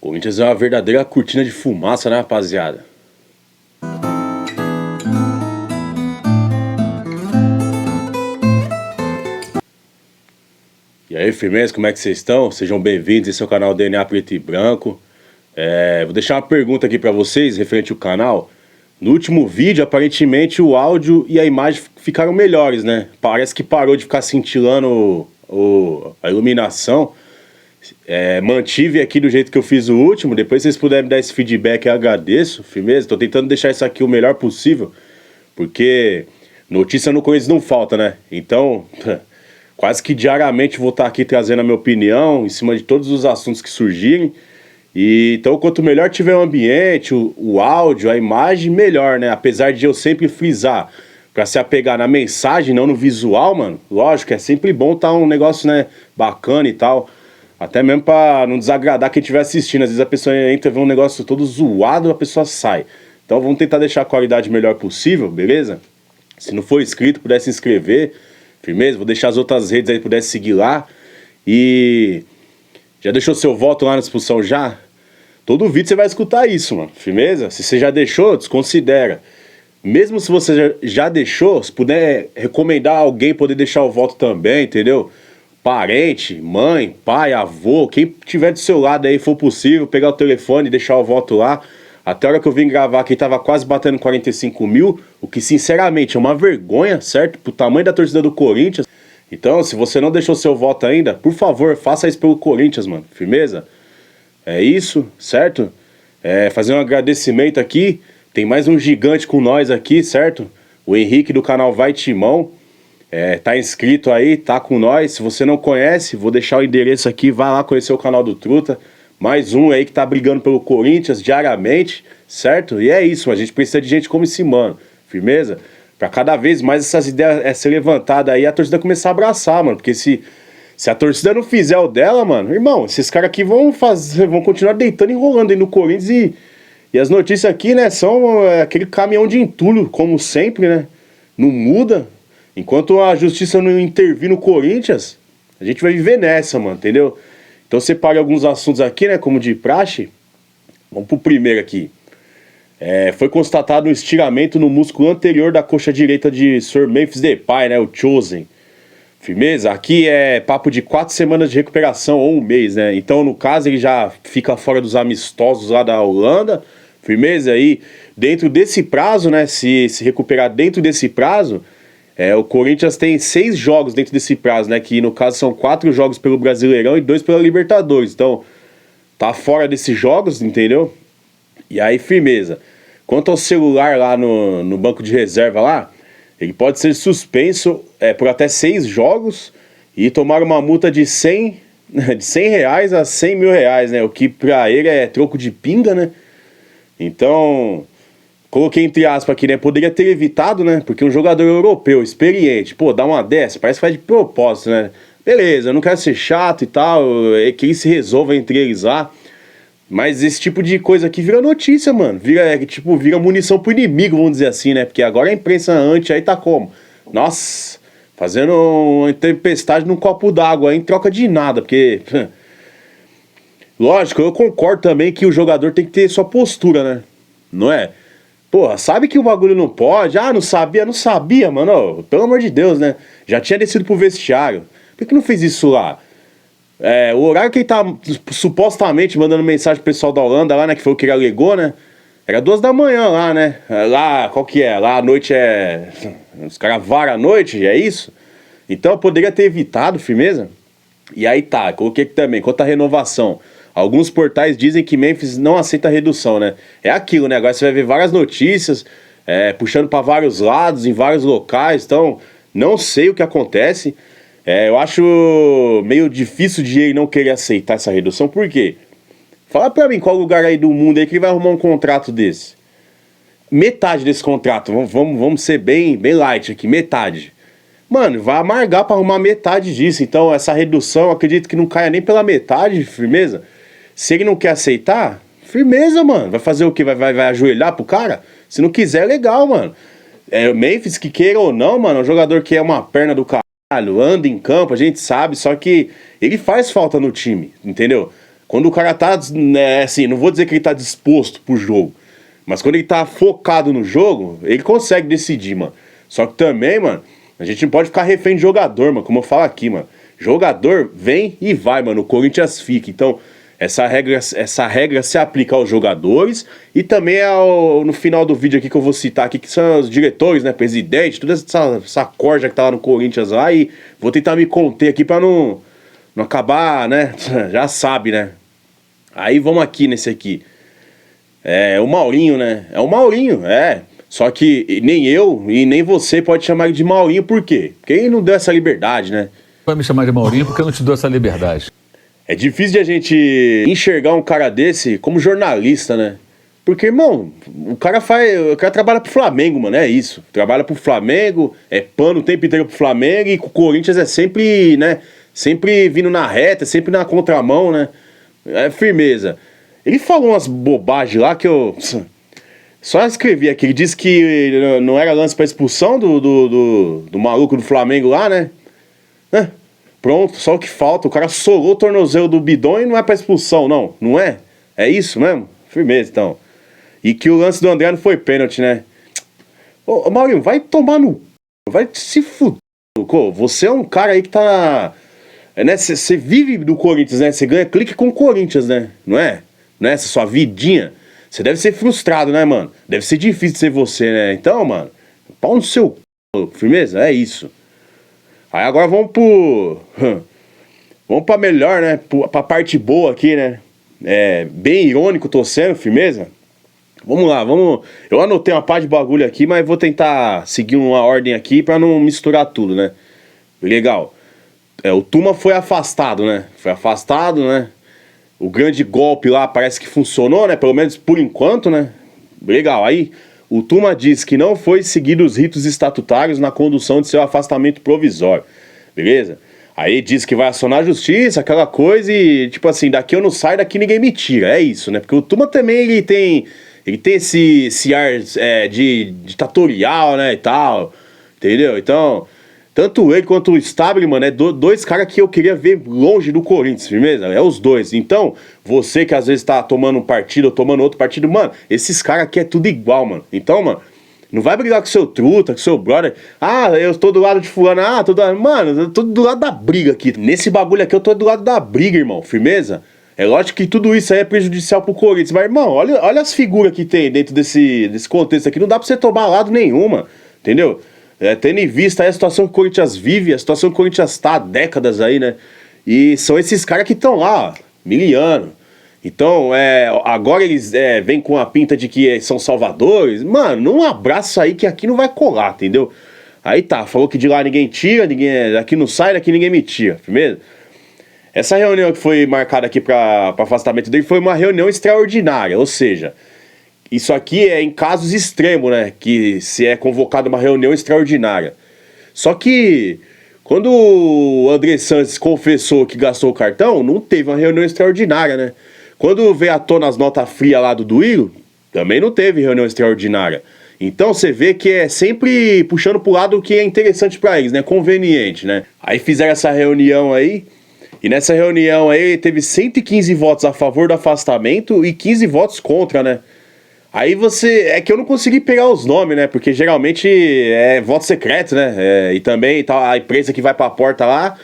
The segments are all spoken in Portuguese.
Corinthians é uma verdadeira cortina de fumaça, né, rapaziada? E aí, firmeza, como é que vocês estão? Sejam bem-vindos, esse é o canal DNA Preto e Branco. Vou deixar uma pergunta aqui pra vocês, referente ao canal. No último vídeo, aparentemente, o áudio e a imagem ficaram melhores, né? Parece que parou de ficar cintilando a iluminação. Mantive aqui do jeito que eu fiz o último. Depois vocês puderem me dar esse feedback, eu agradeço, firmeza. Tô tentando deixar isso aqui o melhor possível, porque notícia no Corinthians não falta, né? Então, quase que diariamente vou estar aqui trazendo a minha opinião em cima de todos os assuntos que surgirem. E então, quanto melhor tiver o ambiente, o áudio, a imagem, melhor, né? Apesar de eu sempre frisar pra se apegar na mensagem, não no visual, mano. Lógico, é sempre bom tá um negócio, né, bacana e tal. Até mesmo pra não desagradar quem estiver assistindo. Às vezes a pessoa entra e vê um negócio todo zoado, a pessoa sai. Então vamos tentar deixar a qualidade melhor possível, beleza? Se não for inscrito, puder se inscrever, firmeza? Vou deixar as outras redes aí, puder seguir lá. E já deixou seu voto lá na discussão já? Todo vídeo você vai escutar isso, mano, firmeza? Se você já deixou, desconsidera. Mesmo se você já deixou, se puder recomendar alguém poder deixar o voto também, entendeu? Parente, mãe, pai, avô, quem tiver do seu lado aí, for possível, pegar o telefone e deixar o voto lá. Até a hora que eu vim gravar aqui, tava quase batendo 45 mil, o que sinceramente é uma vergonha, certo? Pro tamanho da torcida do Corinthians. Então, se você não deixou seu voto ainda, por favor, faça isso pelo Corinthians, mano, firmeza? É isso, certo? Fazer um agradecimento aqui. Tem mais um gigante com nós aqui, certo? O Henrique do canal Vai Timão. Tá inscrito aí, tá com nós. Se você não conhece, vou deixar o endereço aqui. Vai lá conhecer o canal do Truta. Mais um aí que tá brigando pelo Corinthians diariamente, certo? E é isso, a gente precisa de gente como esse mano, firmeza? Pra cada vez mais essas ideias ser levantadas aí, a torcida começar a abraçar, mano. Porque se a torcida não fizer o dela, mano, irmão, esses caras aqui vão continuar deitando e enrolando aí no Corinthians e as notícias aqui, né, são aquele caminhão de entulho, como sempre, né? Não muda. Enquanto a justiça não intervir no Corinthians, a gente vai viver nessa, mano, entendeu? Então separei alguns assuntos aqui, né, como de praxe. Vamos pro primeiro aqui. Foi constatado um estiramento no músculo anterior da coxa direita de Sr. Memphis Depay, né, o Chosen. Firmeza? Aqui é papo de 4 semanas de recuperação ou um mês, né? Então, no caso, ele já fica fora dos amistosos lá da Holanda. Firmeza? Aí, dentro desse prazo, né? Se recuperar dentro desse prazo, o Corinthians tem 6 jogos dentro desse prazo, né? Que no caso são 4 jogos pelo Brasileirão e 2 pela Libertadores. Então, tá fora desses jogos, entendeu? E aí, firmeza. Quanto ao celular lá no banco de reserva lá, ele pode ser suspenso por até 6 jogos e tomar uma multa de 100 reais a 100 mil reais, né? O que pra ele é troco de pinga, né? Então, coloquei entre aspas aqui, né? Poderia ter evitado, né? Porque um jogador europeu, experiente, pô, dá uma dessa, parece que faz de propósito, né? Beleza, eu não quero ser chato e tal, que eles se resolvam entre eles lá. Mas esse tipo de coisa aqui vira notícia, mano. Vira munição pro inimigo, vamos dizer assim, né? Porque agora a imprensa anti aí tá como? Nossa, fazendo uma tempestade num copo d'água em troca de nada, porque... Lógico, eu concordo também que o jogador tem que ter sua postura, né? Não é? Porra, sabe que o bagulho não pode? Ah, não sabia, mano. Oh, pelo amor de Deus, né? Já tinha descido pro vestiário. Por que não fez isso lá? O horário que ele tá supostamente mandando mensagem pro pessoal da Holanda lá, né? Que foi o que ele alegou, né? Era 2 da manhã lá, né? Lá, qual que é? Lá a noite os caras varam a noite, é isso? Então eu poderia ter evitado, firmeza? E aí tá, coloquei aqui também, quanto à renovação. Alguns portais dizem que Memphis não aceita redução, né? É aquilo, né? Agora você vai ver várias notícias, puxando pra vários lados, em vários locais. Então, não sei o que acontece. Eu acho meio difícil de ele não querer aceitar essa redução. Por quê? Fala pra mim qual lugar aí do mundo aí que ele vai arrumar um contrato desse. Metade desse contrato, vamos ser bem light aqui, metade. Mano, vai amargar pra arrumar metade disso. Então essa redução, acredito que não caia nem pela metade, firmeza. Se ele não quer aceitar, firmeza, mano. Vai fazer o quê? Vai ajoelhar pro cara? Se não quiser, é legal, mano. O Memphis, que queira ou não, mano, é um jogador que é uma perna do caralho, anda em campo, a gente sabe, só que ele faz falta no time, entendeu? quando o cara tá, né, assim, não vou dizer que ele tá disposto pro jogo, mas quando ele tá focado no jogo, ele consegue decidir, mano. Só que também, mano, a gente não pode ficar refém de jogador, mano, como eu falo aqui, mano. Jogador vem e vai, mano, o Corinthians fica. Então, essa regra se aplica aos jogadores e também no final do vídeo aqui que eu vou citar aqui, que são os diretores, né, presidente, toda essa corja que tá lá no Corinthians lá, e vou tentar me conter aqui pra não acabar, né, já sabe, né. Aí vamos aqui nesse aqui. É o Maurinho, né? É o Maurinho, é. Só que nem eu e nem você pode chamar ele de Maurinho, por quê? Porque ele não deu essa liberdade, né? Vai me chamar de Maurinho porque eu não te dou essa liberdade. É difícil de a gente enxergar um cara desse como jornalista, né? Porque, irmão, o cara trabalha pro Flamengo, mano, é isso. Trabalha pro Flamengo, é pano o tempo inteiro pro Flamengo, e com o Corinthians é sempre, né? Sempre vindo na reta, sempre na contramão, né? É firmeza. Ele falou umas bobagens lá que eu só escrevi aqui. Ele disse que não era lance pra expulsão do maluco do Flamengo lá, né? Pronto, só o que falta. O cara solou o tornozelo do Bidon e não é pra expulsão, não. Não é? É isso mesmo? Firmeza, então. E que o lance do André não foi pênalti, né? Ô Maurinho, vai tomar no... Vai se fuder. Você é um cara aí que tá... Né? Você vive do Corinthians, né? Você ganha clique com o Corinthians, né? Não é? Nessa sua vidinha, você deve ser frustrado, né, mano? Deve ser difícil ser você, né? Então, mano, pau no seu c... Firmeza? É isso. Aí agora vamos vamos pra melhor, né? Pra parte boa aqui, né? É, bem irônico tô sendo, firmeza? Vamos lá, vamos... Eu anotei uma pá de bagulho aqui, mas vou tentar seguir uma ordem aqui pra não misturar tudo, né? Legal. O Tuma foi afastado, né? Foi afastado, né? O grande golpe lá parece que funcionou, né? Pelo menos por enquanto, né? Legal. Aí o Tuma diz que não foi seguido os ritos estatutários na condução de seu afastamento provisório. Beleza? Aí diz que vai acionar a justiça, aquela coisa, e tipo assim, daqui eu não saio, daqui ninguém me tira. É isso, né? Porque o Tuma também, ele tem esse ar de ditatorial, né? E tal. Entendeu? Então... Tanto ele quanto o Stabile, mano, é dois caras que eu queria ver longe do Corinthians, firmeza? É os dois. Então, você que às vezes tá tomando um partido ou tomando outro partido, mano, esses caras aqui é tudo igual, mano. Então, mano, não vai brigar com seu truta, com seu brother. Ah, eu tô do lado de fulano. Ah, mano, eu tô do lado da briga aqui. Nesse bagulho aqui eu tô do lado da briga, irmão, firmeza? É lógico que tudo isso aí é prejudicial pro Corinthians. Mas, irmão, olha as figuras que tem dentro desse contexto aqui. Não dá pra você tomar lado nenhum, mano. Entendeu? Tendo em vista a situação que o Corinthians vive, a situação que o Corinthians tá há décadas aí, né? E são esses caras que estão lá, ó, miliano. Então, agora eles vêm com a pinta de que são salvadores. Mano, não abraça aí que aqui não vai colar, entendeu? Aí tá, falou que de lá ninguém tira, daqui não sai, daqui ninguém me tira, firmeza? Essa reunião que foi marcada aqui para afastamento dele foi uma reunião extraordinária, ou seja... Isso aqui é em casos extremos, né? Que se é convocada uma reunião extraordinária. Só que quando o André Santos confessou que gastou o cartão, não teve uma reunião extraordinária, né? Quando veio à tona as notas frias lá do Duílio, também não teve reunião extraordinária. Então você vê que é sempre puxando pro lado que é interessante para eles, né? Conveniente, né? Aí fizeram essa reunião aí, e nessa reunião aí teve 115 votos a favor do afastamento e 15 votos contra, né? Aí é que eu não consegui pegar os nomes, né? Porque geralmente é voto secreto, né? E também a imprensa que vai pra porta lá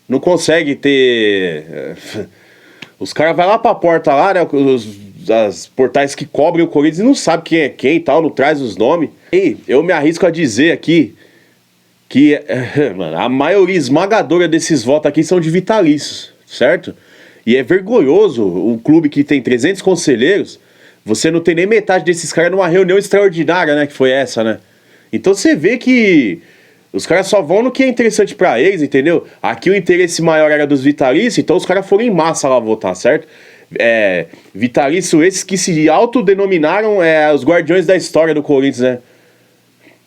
não consegue ter... Os caras vão lá pra porta lá, né? As portais que cobrem o Corinthians e não sabem quem é quem e tal, não traz os nomes. E eu me arrisco a dizer aqui que mano, a maioria esmagadora desses votos aqui são de vitalícios, certo? E é vergonhoso um clube que tem 300 conselheiros... Você não tem nem metade desses caras numa reunião extraordinária, né? Que foi essa, né? Então você vê que os caras só vão no que é interessante pra eles, entendeu? Aqui o interesse maior era dos vitalícios, então os caras foram em massa lá votar, certo? Vitalício esses que se autodenominaram os guardiões da história do Corinthians, né?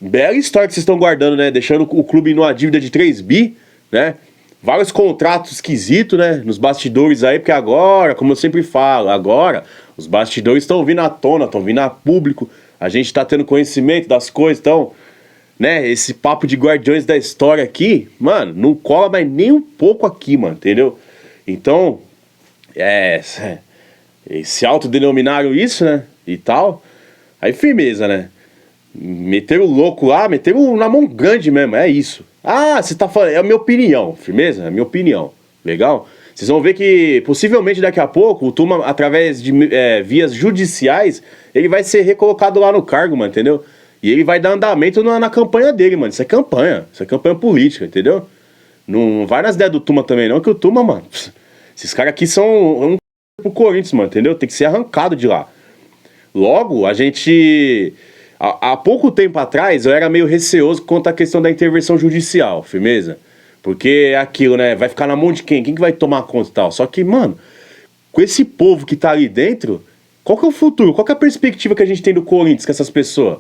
Bela história que vocês estão guardando, né? Deixando o clube numa dívida de 3 bi, né? Vários contratos esquisitos, né? Nos bastidores aí, porque agora, como eu sempre falo, agora... Os bastidores estão vindo à tona, estão vindo a público. A gente está tendo conhecimento das coisas, então, né? Esse papo de guardiões da história aqui, mano, não cola mais nem um pouco aqui, mano, entendeu? Então, E se autodenominaram isso, né? E tal. Aí firmeza, né? Meteram o louco lá, meteram na mão grande mesmo, é isso. Ah, você tá falando, é a minha opinião, firmeza? É a minha opinião, legal? Vocês vão ver que possivelmente daqui a pouco o Tuma, através de vias judiciais, ele vai ser recolocado lá no cargo, mano, entendeu? E ele vai dar andamento na campanha dele, mano. Isso é campanha política, entendeu? Não vai nas ideias do Tuma também não, que o Tuma, mano, esses caras aqui são um pro Corinthians, mano, entendeu? Tem que ser arrancado de lá. Logo, a gente... Há pouco tempo atrás, eu era meio receoso quanto à questão da intervenção judicial, firmeza? Porque é aquilo, né? Vai ficar na mão de quem? Quem que vai tomar conta e tal? Só que, mano, com esse povo que tá ali dentro, qual que é o futuro? Qual que é a perspectiva que a gente tem do Corinthians com essas pessoas?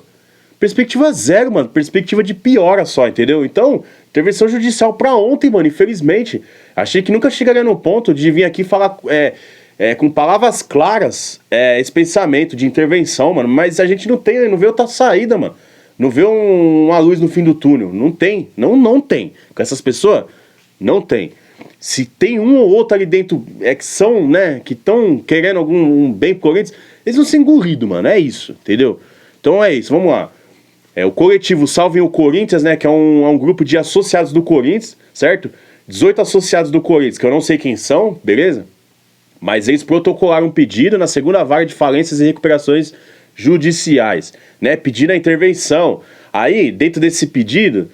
Perspectiva zero, mano. Perspectiva de piora só, entendeu? Então, intervenção judicial pra ontem, mano, infelizmente. Achei que nunca chegaria no ponto de vir aqui falar... com palavras claras, esse pensamento de intervenção, mano, mas a gente não vê outra saída, mano. Não vê uma luz no fim do túnel. Não tem. Não tem. Com essas pessoas, não tem. Se tem um ou outro ali dentro que são, né, que estão querendo algum bem pro Corinthians, eles vão ser engolidos, mano. É isso, entendeu? Então é isso, vamos lá. O coletivo Salvem o Corinthians, né, que é um grupo de associados do Corinthians, certo? 18 associados do Corinthians, que eu não sei quem são, beleza? Mas eles protocolaram um pedido na segunda vara de falências e recuperações judiciais, né, pedindo a intervenção. Aí, dentro desse pedido,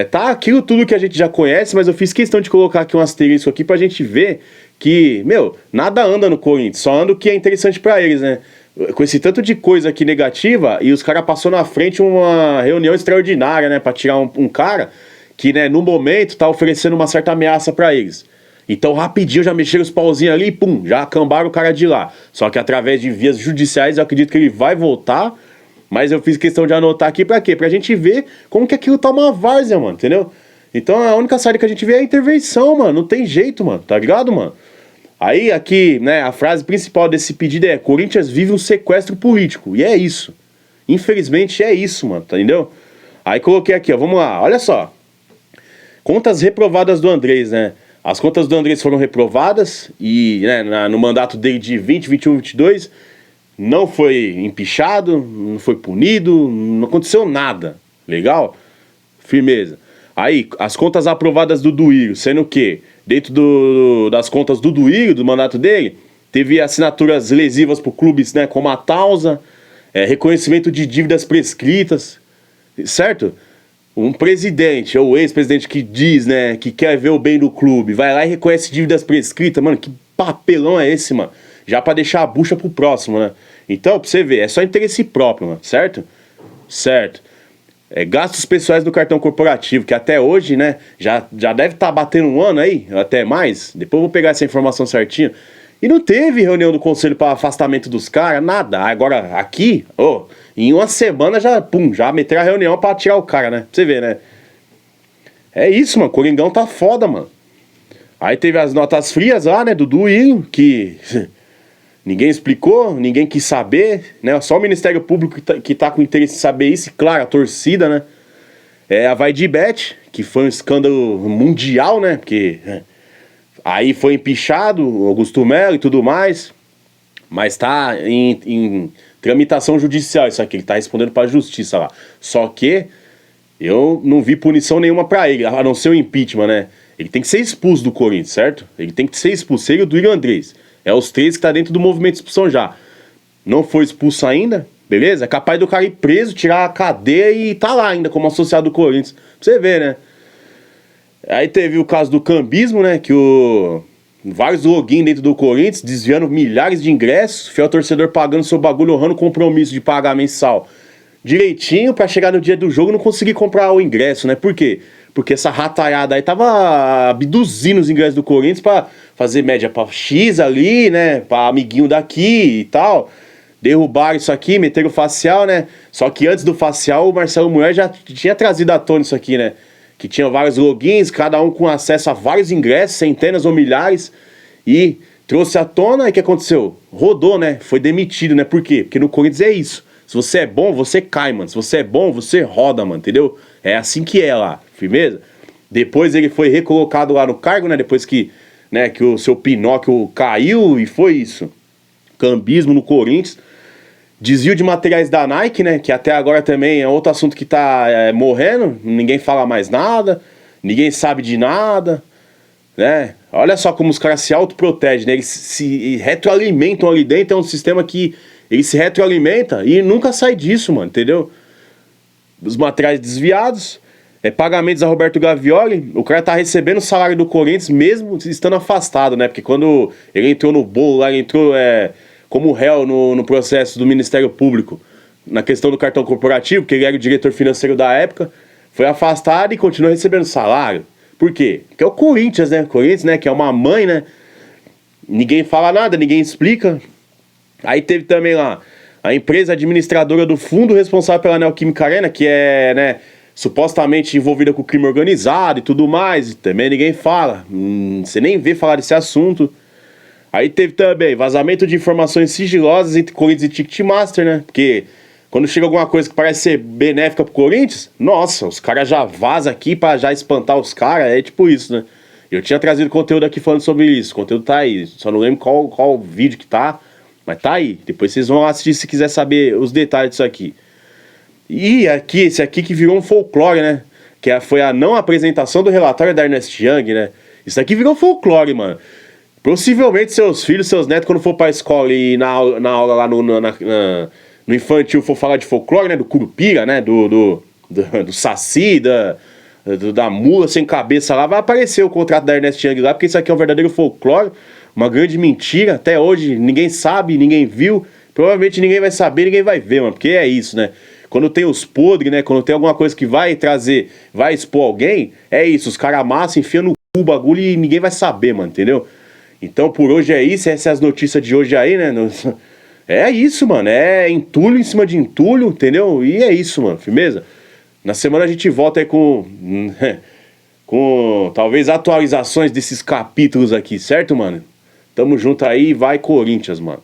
tá aquilo tudo que a gente já conhece, mas eu fiz questão de colocar aqui um asterisco aqui pra gente ver que, meu, nada anda no Corinthians, só anda o que é interessante pra eles, né? Com esse tanto de coisa aqui negativa, e os caras passou na frente uma reunião extraordinária, né, pra tirar um cara que, né, no momento tá oferecendo uma certa ameaça pra eles. Então, rapidinho, já mexeram os pauzinhos ali e pum, já acambaram o cara de lá. Só que através de vias judiciais, eu acredito que ele vai voltar, mas eu fiz questão de anotar aqui pra quê? Pra gente ver como que aquilo tá uma várzea, mano, entendeu? Então, a única saída que a gente vê é a intervenção, mano, não tem jeito, mano, tá ligado, mano? Aí, aqui, né, a frase principal desse pedido é: Corinthians vive um sequestro político, e é isso. Infelizmente, é isso, mano, tá, entendeu? Aí coloquei aqui, ó, vamos lá, olha só. Contas reprovadas do Andrés, né? As contas do Andrés foram reprovadas e, né, no mandato dele de 20, 21, 22, não foi empichado, não foi punido, não aconteceu nada. Legal? Firmeza. Aí, as contas aprovadas do Duílio, sendo que, dentro das contas do Duílio, do mandato dele, teve assinaturas lesivas por clubes, né, como a Tausa, reconhecimento de dívidas prescritas, certo? Um presidente, ou ex-presidente que diz, né, que quer ver o bem do clube, vai lá e reconhece dívidas prescritas, mano, que papelão é esse, mano? Já pra deixar a bucha pro próximo, né? Então, pra você ver, é só interesse próprio, mano, certo? Certo. Gastos pessoais do cartão corporativo, que até hoje, né, já deve estar batendo um ano aí, até mais. Depois eu vou pegar essa informação certinho. E não teve reunião do conselho para afastamento dos caras, nada. Agora, aqui, em uma semana já meteram a reunião pra tirar o cara, né? Pra você ver, né? É isso, mano. Coringão tá foda, mano. Aí teve as notas frias lá, né? Do Duílio, que ninguém explicou, ninguém quis saber, né? Só o Ministério Público que tá com interesse em saber isso. E, claro, a torcida, né? A Vaidibet, que foi um escândalo mundial, né? Porque aí foi empichado o Augusto Melo e tudo mais. Mas tá em tramitação judicial isso aqui, ele tá respondendo pra justiça lá. Só que eu não vi punição nenhuma pra ele, a não ser o impeachment, né? Ele tem que ser expulso do Corinthians, certo? Ele tem que ser expulso, ele e o Duílio Andrés. É os três que tá dentro do movimento de expulsão já. Não foi expulso ainda, beleza? É capaz do cara ir preso, tirar a cadeia e tá lá ainda como associado do Corinthians. Pra você ver, né? Aí teve o caso do cambismo, né? Que vários login dentro do Corinthians, desviando milhares de ingressos, fiel torcedor pagando seu bagulho, honrando o compromisso de pagar mensal direitinho pra chegar no dia do jogo e não conseguir comprar o ingresso, né? Por quê? Porque essa rataiada aí tava abduzindo os ingressos do Corinthians pra fazer média pra X ali, né? Pra amiguinho daqui e tal. Derrubaram isso aqui, meteram o facial, né? Só que antes do facial, o Marcelo Mulher já tinha trazido à tona isso aqui, né? Que tinha vários logins, cada um com acesso a vários ingressos, centenas ou milhares, e trouxe à tona, e o que aconteceu? Rodou, né? Foi demitido, né? Por quê? Porque no Corinthians é isso. Se você é bom, você cai, mano. Se você é bom, você roda, mano, entendeu? É assim que é lá, firmeza? Depois ele foi recolocado lá no cargo, né? Depois que, né, que o seu Pinóquio caiu, e foi isso. cambismo no Corinthians, desvio de materiais da Nike, né, que até agora também é outro assunto que tá morrendo, ninguém fala mais nada, ninguém sabe de nada, né? Olha só como os caras se autoprotegem, né? Eles se retroalimentam ali dentro, é um sistema que ele se retroalimenta e nunca sai disso, mano, entendeu? Os materiais desviados, pagamentos a Roberto Gavioli, o cara tá recebendo o salário do Corinthians mesmo estando afastado, né? Porque quando ele entrou no bolo lá, ele entrou como réu no processo do Ministério Público, na questão do cartão corporativo, porque ele era o diretor financeiro da época, foi afastado e continua recebendo salário. Por quê? Porque é o Corinthians, né? Corinthians, né? Que é uma mãe, né? Ninguém fala nada, ninguém explica. Aí teve também lá a empresa administradora do fundo responsável pela Neoquímica Arena, que é, né, supostamente envolvida com crime organizado e tudo mais. E também ninguém fala. Você nem vê falar desse assunto. Aí teve também vazamento de informações sigilosas entre Corinthians e Ticketmaster, né? Porque quando chega alguma coisa que parece ser benéfica pro Corinthians, nossa, os caras já vazam aqui pra já espantar os caras, é tipo isso, né? Eu tinha trazido conteúdo aqui falando sobre isso, o conteúdo tá aí, só não lembro qual vídeo que tá, mas tá aí. Depois vocês vão assistir se quiser saber os detalhes disso aqui. E aqui, esse aqui que virou um folclore, né? Que foi a não apresentação do relatório da Ernest Young, né? Isso aqui virou folclore, mano. Possivelmente seus filhos, seus netos, quando for pra escola e na aula lá no infantil for falar de folclore, né? Do Curupira, né? Do Saci, da mula sem cabeça lá, vai aparecer o contrato da Ernest Young lá, porque isso aqui é um verdadeiro folclore, uma grande mentira. Até hoje ninguém sabe, ninguém viu, provavelmente ninguém vai saber, ninguém vai ver, mano, porque é isso, né? Quando tem os podres, né? Quando tem alguma coisa que vai trazer, vai expor alguém, é isso, os caras amassam, enfiam no cu o bagulho e ninguém vai saber, mano, entendeu? Então por hoje é isso, essas são as notícias de hoje aí, né? É isso, mano, é entulho em cima de entulho, entendeu? E é isso, mano, firmeza? Na semana a gente volta aí com talvez atualizações desses capítulos aqui, certo, mano? Tamo junto aí, vai Corinthians, mano.